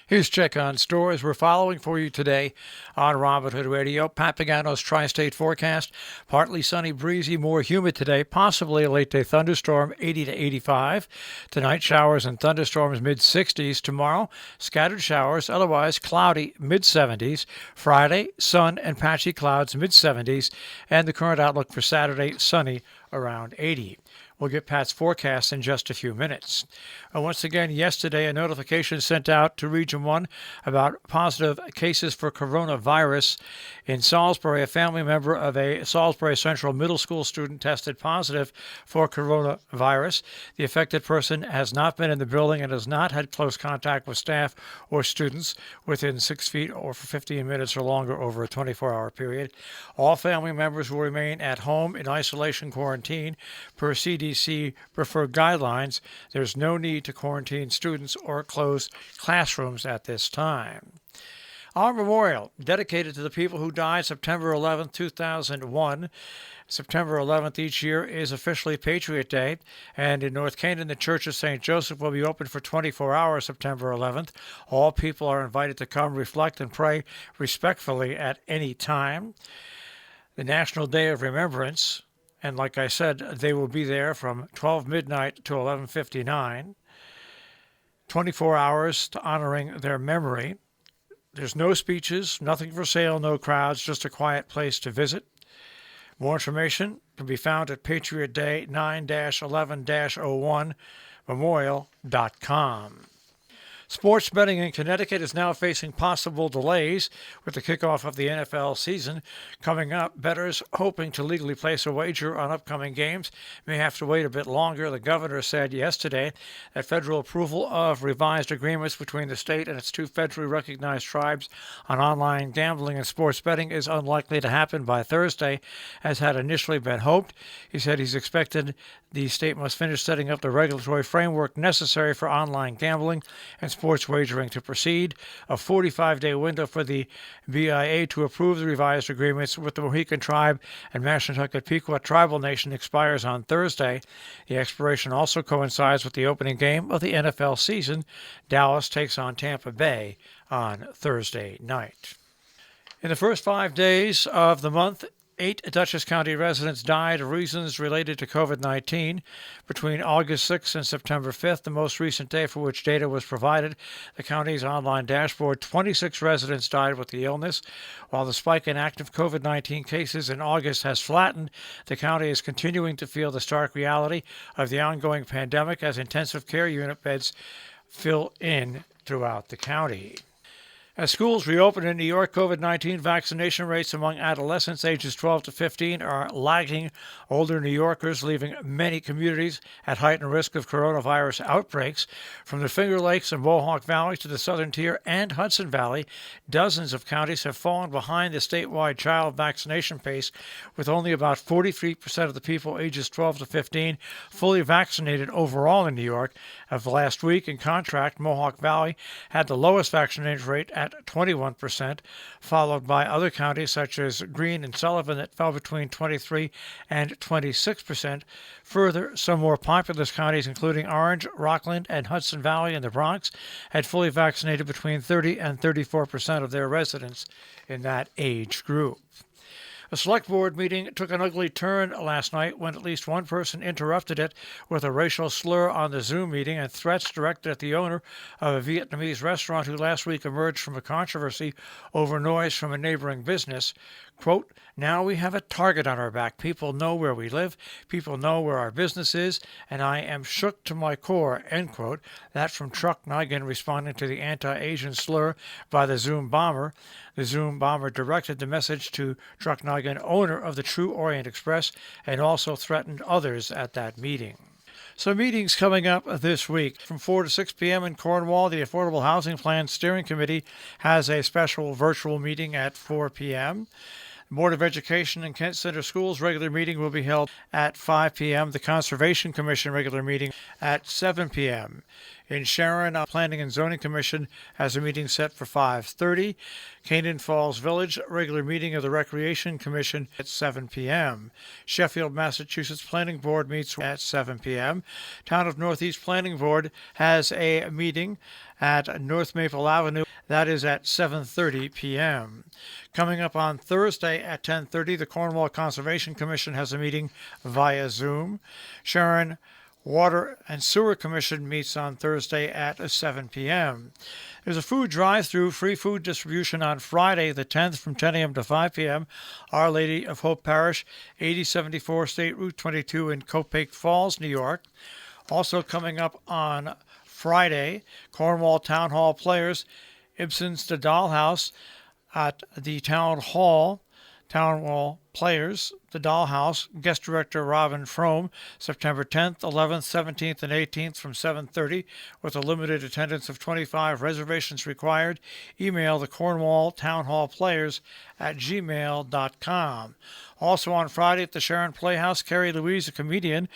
Here's Check on Stores. We're following for you today on Robin Hood Radio. Papagano's tri-state forecast. Partly sunny, breezy, more humid today. Possibly a late-day thunderstorm, 80 to 85. Tonight, showers and thunderstorms, mid-60s. Tomorrow, scattered showers, otherwise cloudy, mid-70s. Friday, sun and patchy clouds, mid-70s. And the current outlook for Saturday, sunny, around 80. We'll get Pat's forecast in just a few minutes. Once again, yesterday, a notification sent out to Region 1 about positive cases for coronavirus. In Salisbury, a family member of a Salisbury Central Middle School student tested positive for coronavirus. The affected person has not been in the building and has not had close contact with staff or students within 6 feet or for 15 minutes or longer over a 24-hour period. All family members will remain at home in isolation quarantine per CDC preferred guidelines. There's no need to quarantine students or close classrooms at this time. Our memorial, dedicated to the people who died September 11, 2001. September 11th each year is officially Patriot Day, and in North Canaan, the Church of St. Joseph will be open for 24 hours September 11th. All people are invited to come, reflect, and pray respectfully at any time. The National Day of Remembrance, and like I said, they will be there from 12 midnight to 11:59. 24 hours to honoring their memory. There's no speeches, nothing for sale, no crowds, just a quiet place to visit. More information can be found at patriotday 9-11-01 memorial.com. Sports betting in Connecticut is now facing possible delays with the kickoff of the NFL season coming up. Bettors hoping to legally place a wager on upcoming games may have to wait a bit longer. The governor said yesterday that federal approval of revised agreements between the state and its two federally recognized tribes on online gambling and sports betting is unlikely to happen by Thursday, as had initially been hoped. He said he's expected the state must finish setting up the regulatory framework necessary for online gambling and sports wagering to proceed. A 45-day window for the BIA to approve the revised agreements with the Mohican Tribe and Mashantucket Pequot Tribal Nation expires on Thursday. The expiration also coincides with the opening game of the NFL season. Dallas takes on Tampa Bay on Thursday night. In the first 5 days of the month, 8 Dutchess County residents died of reasons related to COVID-19. Between August 6th and September 5th, the most recent day for which data was provided, the county's online dashboard, 26 residents died with the illness. While the spike in active COVID-19 cases in August has flattened, the county is continuing to feel the stark reality of the ongoing pandemic as intensive care unit beds fill in throughout the county. As schools reopen in New York, COVID-19 vaccination rates among adolescents ages 12 to 15 are lagging older New Yorkers, leaving many communities at heightened risk of coronavirus outbreaks. From the Finger Lakes and Mohawk Valley to the Southern Tier and Hudson Valley, dozens of counties have fallen behind the statewide child vaccination pace, with only about 43% of the people ages 12 to 15 fully vaccinated overall in New York. Of last week, in contrast, Mohawk Valley had the lowest vaccination rate at 21%, followed by other counties such as Greene and Sullivan that fell between 23 and 26%. Further, some more populous counties, including Orange, Rockland, and Hudson Valley in the Bronx, had fully vaccinated between 30 and 34% of their residents in that age group. A select board meeting took an ugly turn last night when at least one person interrupted it with a racial slur on the Zoom meeting and threats directed at the owner of a Vietnamese restaurant who last week emerged from a controversy over noise from a neighboring business. Quote, "Now we have a target on our back. People know where we live. People know where our business is, and I am shook to my core," end quote. That from Truck Nigan responding to the anti-Asian slur by the Zoom bomber. The Zoom bomber directed the message to Truck Nigan, owner of the True Orient Express, and also threatened others at that meeting. So meetings coming up this week. From 4 to 6 p.m. in Cornwall, the Affordable Housing Plan Steering Committee has a special virtual meeting at 4 p.m. Board of Education and Kent Center Schools regular meeting will be held at 5 p.m. The Conservation Commission regular meeting at 7 p.m. In Sharon, Planning and Zoning Commission has a meeting set for 5:30. Canaan Falls Village, regular meeting of the Recreation Commission at 7 p.m. Sheffield, Massachusetts Planning Board meets at 7 p.m. Town of Northeast Planning Board has a meeting at North Maple Avenue. That is at 7:30 p.m. Coming up on Thursday at 10:30, the Cornwall Conservation Commission has a meeting via Zoom. Sharon Water and Sewer Commission meets on Thursday at 7 p.m. There's a food drive-through, free food distribution on Friday the 10th from 10 a.m. to 5 p.m. Our Lady of Hope Parish, 8074 State Route 22 in Copake Falls, New York. Also coming up on Friday, Cornwall Town Hall Players, Ibsen's The Dollhouse at the Town Hall Players, The Dollhouse, guest director Robin Frome, September 10th, 11th, 17th, and 18th from 7:30 with a limited attendance of 25. Reservations required. Email the Cornwall Town Hall Players at gmail.com. Also on Friday at the Sharon Playhouse, Carrie Louise, a comedian,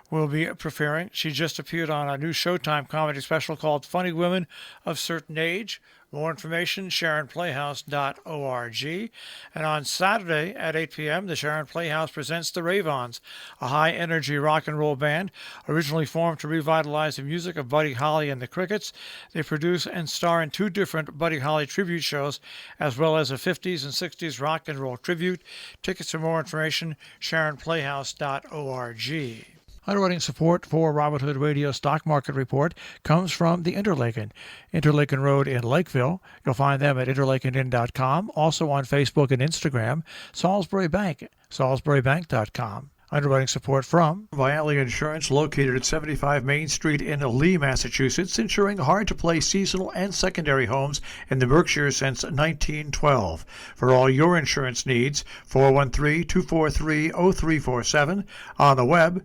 will be preparing. She just appeared on a new Showtime comedy special called Funny Women of Certain Age. More information, sharonplayhouse.org. And on Saturday at 8 p.m., the Sharon Playhouse presents the Ravons, a high-energy rock and roll band originally formed to revitalize the music of Buddy Holly and the Crickets. They produce and star in 2 different Buddy Holly tribute shows, as well as a 50s and 60s rock and roll tribute. Tickets for more information, sharonplayhouse.org. Underwriting support for Robert Hood Radio Stock Market Report comes from the Interlaken Road in Lakeville. You'll find them at interlakeninn.com, also on Facebook and Instagram. Salisbury Bank, salisburybank.com. Underwriting support from Viali Insurance, located at 75 Main Street in Lee, Massachusetts, insuring hard-to-place seasonal and secondary homes in the Berkshires since 1912. For all your insurance needs, 413-243-0347, on the web,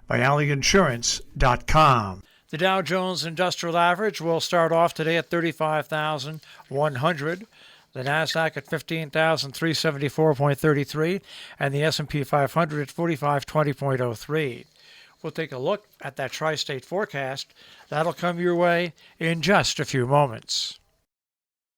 vialiinsurance.com. The Dow Jones Industrial Average will start off today at 35,100. The Nasdaq at 15,374.33, and the S&P 500 at 4520.03. We'll take a look at that tri-state forecast. That'll come your way in just a few moments.